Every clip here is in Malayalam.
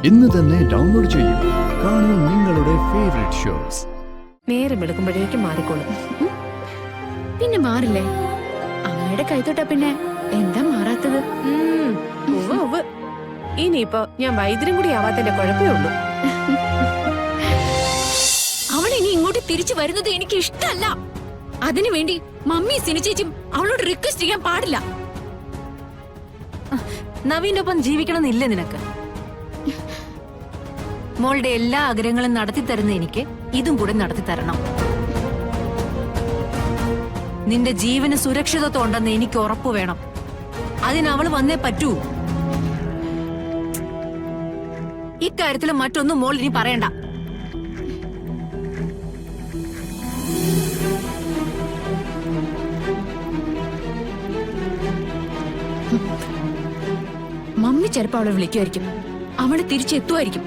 ഇന്ന് തന്നെ ഡൗൺലോഡ് ചെയ്യൂ. കാണൂ നിങ്ങളുടെ ഫേവറേറ്റ് ഷോസ്. നേരം എടുക്കുമ്പോഴേക്കും മാറിക്കോളും. പിന്നെ മാറില്ലേ? അമ്മയുടെ കൈതൊട്ടാ പിന്നെ എന്താ മാറാത്തത്? ഇനിയിപ്പോ ഞാൻ വൈദ്യരും കൂടി ആവാത്തതിന്റെ കുഴപ്പമേ ഉള്ളൂ. അവൾ ഇനി ഇങ്ങോട്ട് തിരിച്ചു വരുന്നത് എനിക്ക് ഇഷ്ടല്ല. അതിനുവേണ്ടി മമ്മി സിനിച്ചേച്ചും അവളോട് റിക്വസ്റ്റ് ചെയ്യാൻ പാടില്ല. നവീന്റെ ഒപ്പം ജീവിക്കണമെന്നില്ലേ നിനക്ക്? മോളുടെ എല്ലാ ആഗ്രഹങ്ങളും നടത്തി തരുന്ന എനിക്ക് ഇതും കൂടെ നടത്തി തരണം. നിന്റെ ജീവന് സുരക്ഷിതത്വം ഉണ്ടെന്ന് എനിക്ക് ഉറപ്പ് വേണം. അതിന് അവള് വന്നേ പറ്റൂ. ഇക്കാര്യത്തിൽ മറ്റൊന്നും മോൾ ഇനി പറയണ്ട. മമ്മി ചിലപ്പോ അവളെ വിളിക്കുമായിരിക്കും, അവള് തിരിച്ചെത്തുമായിരിക്കും.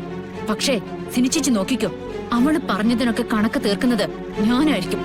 പക്ഷേ സിനിച്ചേച്ചി നോക്കിക്കോ, അവള് പറഞ്ഞതിനൊക്കെ കണക്ക് തീർക്കുന്നത് ഞാനായിരിക്കും.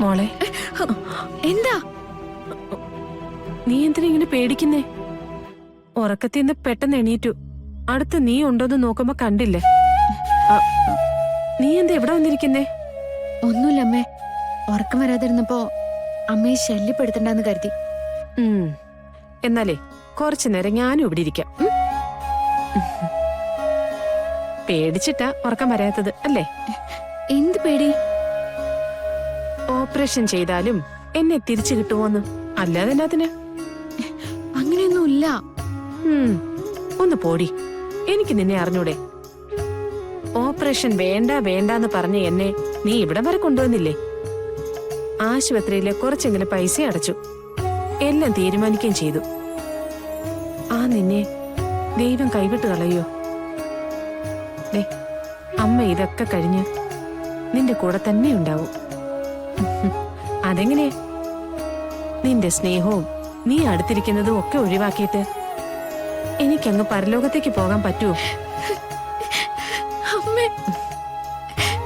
മോളെ, എന്താ നീ എന്തിനാ ഇങ്ങനെ പേടിക്കുന്നേ? ഉറക്കത്തിന്ന് പെട്ടെന്ന് എണീറ്റു. അടുത്ത് നീ ഉണ്ടോന്ന് നോക്കുമ്പോ കണ്ടില്ലേ? നീ എന്താ എവിടെ വന്നിരിക്കുന്നേ? ഒന്നുമില്ല അമ്മേ, ഉറക്കം വരാതിരുന്നപ്പോ അമ്മയെ ശല്യപ്പെടുത്തണ്ടെന്ന് കരുതി. എന്നാലേ കുറച്ചു നേരം ഞാനും ഇവിടെ ഇരിക്കാം. പേടിച്ചിട്ടാ ഉറക്കം വരാത്തത് അല്ലേ? എന്ത് പേടി? ഓപ്പറേഷൻ ചെയ്താലും എന്നെ തിരിച്ചു കിട്ടുമോന്ന്. അല്ലാതെ എന്നാത്തിന്? അങ്ങനെയൊന്നുമില്ല. ഒന്ന് പോടി, എനിക്ക് നിന്നെ അറിഞ്ഞൂടെ? ഓപ്പറേഷൻ വേണ്ട വേണ്ടാന്ന് പറഞ്ഞ എന്നെ നീ ഇവിടം വരെ കൊണ്ടുവന്നില്ലേ? ആശുപത്രിയിലെ കുറച്ചെങ്കിലും പൈസ അടച്ചു, എല്ലാം തീരുമാനിക്കുകയും ചെയ്തു. ആ നിന്നെ ദൈവം കൈവിട്ട് കളയോ? അമ്മ ഇതൊക്കെ കഴിഞ്ഞ് നിന്റെ കൂടെ തന്നെ ഉണ്ടാവും. അതെങ്ങനെ? നിന്റെ സ്നേഹവും നീ അടുത്തിരിക്കുന്നതും ഒക്കെ ഒഴിവാക്കിയിട്ട് എനിക്കങ്ങ് പരലോകത്തേക്ക് പോകാൻ പറ്റുമോ?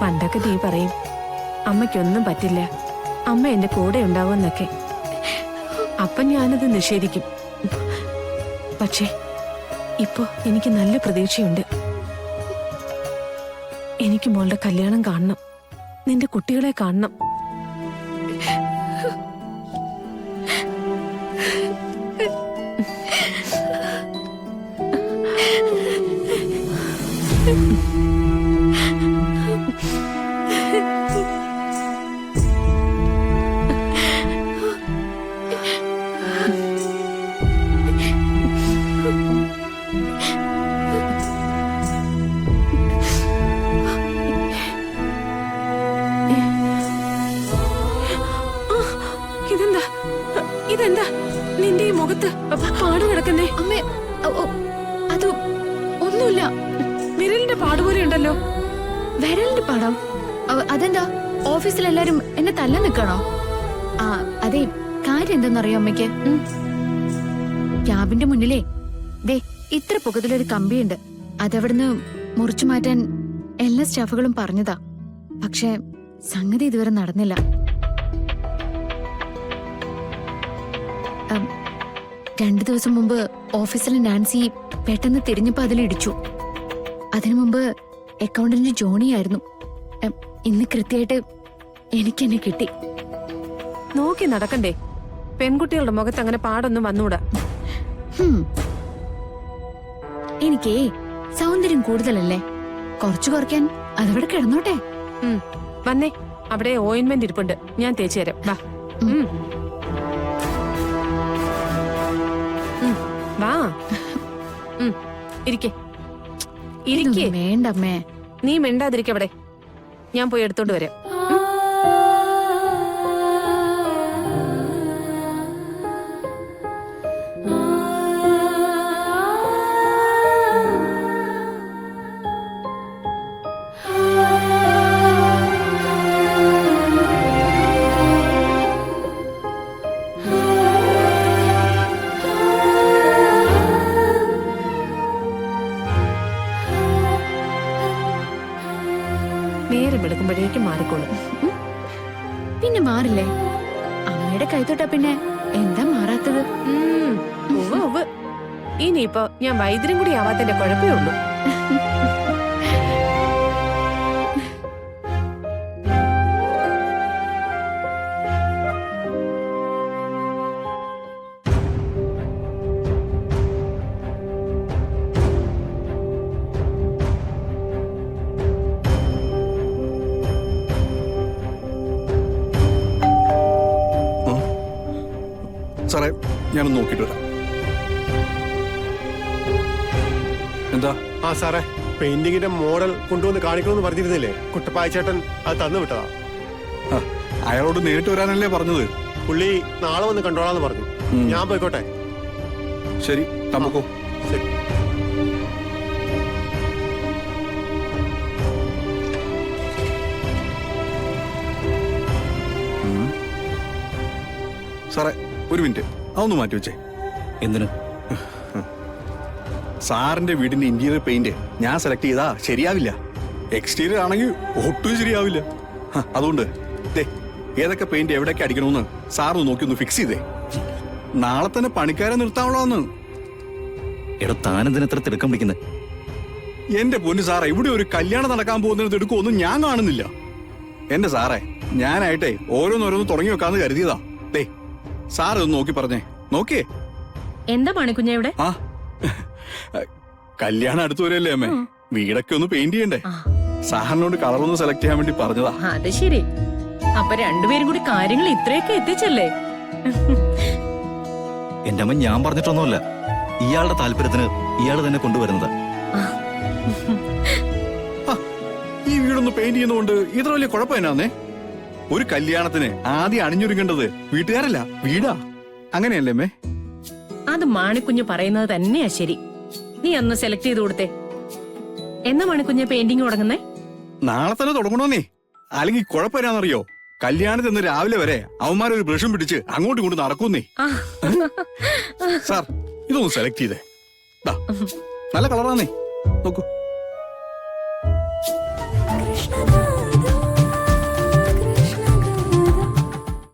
പണ്ടൊക്കെ നീ പറയും അമ്മയ്ക്കൊന്നും പറ്റില്ല, അമ്മ എന്റെ കൂടെ ഉണ്ടാവുമെന്നൊക്കെ. അപ്പം ഞാനത് നിഷേധിക്കും. പക്ഷേ ഇപ്പോ എനിക്ക് നല്ല പ്രതീക്ഷയുണ്ട്. എനിക്ക് മോളുടെ കല്യാണം കാണണം, നിന്റെ കുട്ടികളെ കാണണം. ഇതെന്താ നിന്റെ ഈ മുഖത്ത് പാട് കിടക്കുന്നേ? അമ്മേ, അത് ഒന്നുമില്ല. വിരലിന്റെ പാടുപോലെ ഉണ്ടല്ലോ. വിരലിന്റെ പാടോ? അതെന്താ, ഓഫീസിലെല്ലാരും എന്നെ തല്ലാൻ നിൽക്കണോ? അതെ, കാര്യം എന്തെന്നറിയോ അമ്മയ്ക്ക്? ക്യാബിന്റെ മുന്നിലേ ദേ ഇത്ര പൊക്കത്തിലൊരു കമ്പിയുണ്ട്. അതവിടുന്ന് മുറിച്ചു മാറ്റാൻ എല്ലാ സ്റ്റാഫുകളും പറഞ്ഞതാ. പക്ഷെ സംഗതി ഇതുവരെ നടന്നില്ല. 2 ദിവസം മുമ്പ് ഓഫീസിലെ നാൻസി പെട്ടെന്ന് തിരിഞ്ഞപ്പോ അതിലിടിച്ചു. അതിനു മുമ്പ് അക്കൗണ്ടന്റ് ജോണിയായിരുന്നു. ഇന്ന് കൃത്യമായിട്ട് എനിക്കെന്നെ കിട്ടി. നോക്കി നടക്കണ്ടേ? പെൺകുട്ടികളുടെ മുഖത്ത് അങ്ങനെ പാടൊന്നും വന്നൂടാ. എനിക്കേ സൗന്ദര്യം കൂടുതലല്ലേ, കുറച്ചു കുറയ്ക്കാൻ അതവിടെ കിടന്നോട്ടെ. വന്നേ, അവിടെ ഓയിന്റ്മെന്റ് ഇരിപ്പുണ്ട്, ഞാൻ തേച്ചു തരാം. വാ. ഇരിക്കേ ഇതൊന്നും വേണ്ട അമ്മേ. നീ മിണ്ടാതിരിക്കവിടെ, ഞാൻ പോയി എടുത്തോണ്ട് വരാം. നേരം എടുക്കുമ്പോഴേക്കും മാറിക്കോളും. പിന്നെ മാറില്ലേ? അമ്മയുടെ കൈത്തൊട്ടാ പിന്നെ എന്താ മാറാത്തത്? ഉവ്വ് ഉവ്വ്. ഇനിയിപ്പോ ഞാൻ വൈദ്യരും കൂടി ആവാത്തതിന്റെ കുഴപ്പമേ ഉള്ളൂ. സാറേ, ഞാനൊന്ന് നോക്കിയിട്ട് വരാം. എന്താ? ആ സാറേ, പെയിന്റിങ്ങിന്റെ മോഡൽ കൊണ്ടുവന്ന് കാണിക്കണമെന്ന് പറഞ്ഞിരുന്നില്ലേ? കുട്ടപ്പായച്ചേട്ടൻ അത് തന്നു വിട്ടതാ. അയാളോട് നേരിട്ട് വരാനല്ലേ പറഞ്ഞത്? പുള്ളി നാളെ വന്ന് കണ്ടോളാന്ന് പറഞ്ഞു. ഞാൻ പോയിക്കോട്ടെ? ശരി, നമുക്കോ. ശരി. സാറേ, ഒരു മിനിറ്റ്, അതൊന്ന് മാറ്റി വെച്ചേ. എന്തിനു? സാറിന്റെ വീടിന്റെ ഇന്റീരിയർ പെയിന്റ് ഞാൻ സെലക്ട് ചെയ്താ ശരിയാവില്ല. എക്സ്റ്റീരിയർ ആണെങ്കിൽ ഒട്ടും ശരിയാവില്ല. അതുകൊണ്ട് ഏതൊക്കെ പെയിന്റ് എവിടെയൊക്കെ അടിക്കണമെന്ന് സാറിന് നോക്കി ഒന്ന് ഫിക്സ് ചെയ്തേ. നാളെ തന്നെ പണിക്കാരെ നിർത്താവുള്ളന്ന്. എടാ, താനെന്തിനാ എത്ര തിടുക്കം പിടിക്കുന്നത്? എന്റെ പൊന്നു സാറേ, ഇവിടെ ഒരു കല്യാണം നടക്കാൻ പോകുന്നത് എടുക്കുമൊന്നും ഞാൻ കാണുന്നില്ല. എന്റെ സാറേ, ഞാനായിട്ടെ ഓരോന്നോരോന്ന് തുടങ്ങി വെക്കാന്ന് കരുതിയതാ. സാറ് ഒന്ന് നോക്കി പറഞ്ഞേ. നോക്കിയേ. എന്താ പണിക്കുഞ്ഞ ഇവിടെ? ആ, കല്യാണം അടുത്ത് വരെയല്ലേ അമ്മേ, വീടൊക്കെ ഒന്ന് പെയിന്റ് ചെയ്യണ്ടേ. സാറിനോട് കളറൊന്ന് സെലക്ട് ചെയ്യാൻ വേണ്ടി പറഞ്ഞതാ. അത് ശരി. അപ്പൊ രണ്ടുപേരും കൂടി കാര്യങ്ങൾ ഇത്രയൊക്കെ എത്തിച്ചല്ലേ? എന്റെ അമ്മ, ഞാൻ പറഞ്ഞിട്ടൊന്നുമല്ല. ഇയാളുടെ താല്പര്യത്തിന് ഇയാൾ തന്നെ കൊണ്ടുവരുന്നത്. ഈ വീടൊന്ന് പെയിന്റ് ചെയ്യുന്നതുകൊണ്ട് ഇത്ര വലിയ കുഴപ്പം എന്നാന്നേ? ഒരു കല്യാണത്തിന് ആദ്യം അണിഞ്ഞൊരുങ്ങേണ്ടത് വീട്ടുകാരല്ല, വീടാ. അങ്ങനെയല്ലേ അമ്മേ? അത് മാണിക്കുഞ്ഞ് പറയുന്നത് തന്നെയാ ശരി. നീ അന്ന് സെലക്ട് ചെയ്ത് കൊടുത്തേ. എന്നാ മാണിക്കുഞ്ഞ് പെയിന്റിങ് തുടങ്ങുന്നേ? നാളെ തന്നെ തുടങ്ങണമെന്നേ. അല്ലെങ്കിൽ കുഴപ്പമില്ലാന്നറിയോ? കല്യാണത്തിന് രാവിലെ വരെ അവന്മാരൊരു ബ്രഷും പിടിച്ച് അങ്ങോട്ടും ഇങ്ങോട്ടും നടക്കുന്നേ. സാർ, ഇതൊന്ന് സെലക്ട് ചെയ്തേ. നല്ല കളറാന്നേ, നോക്കൂ.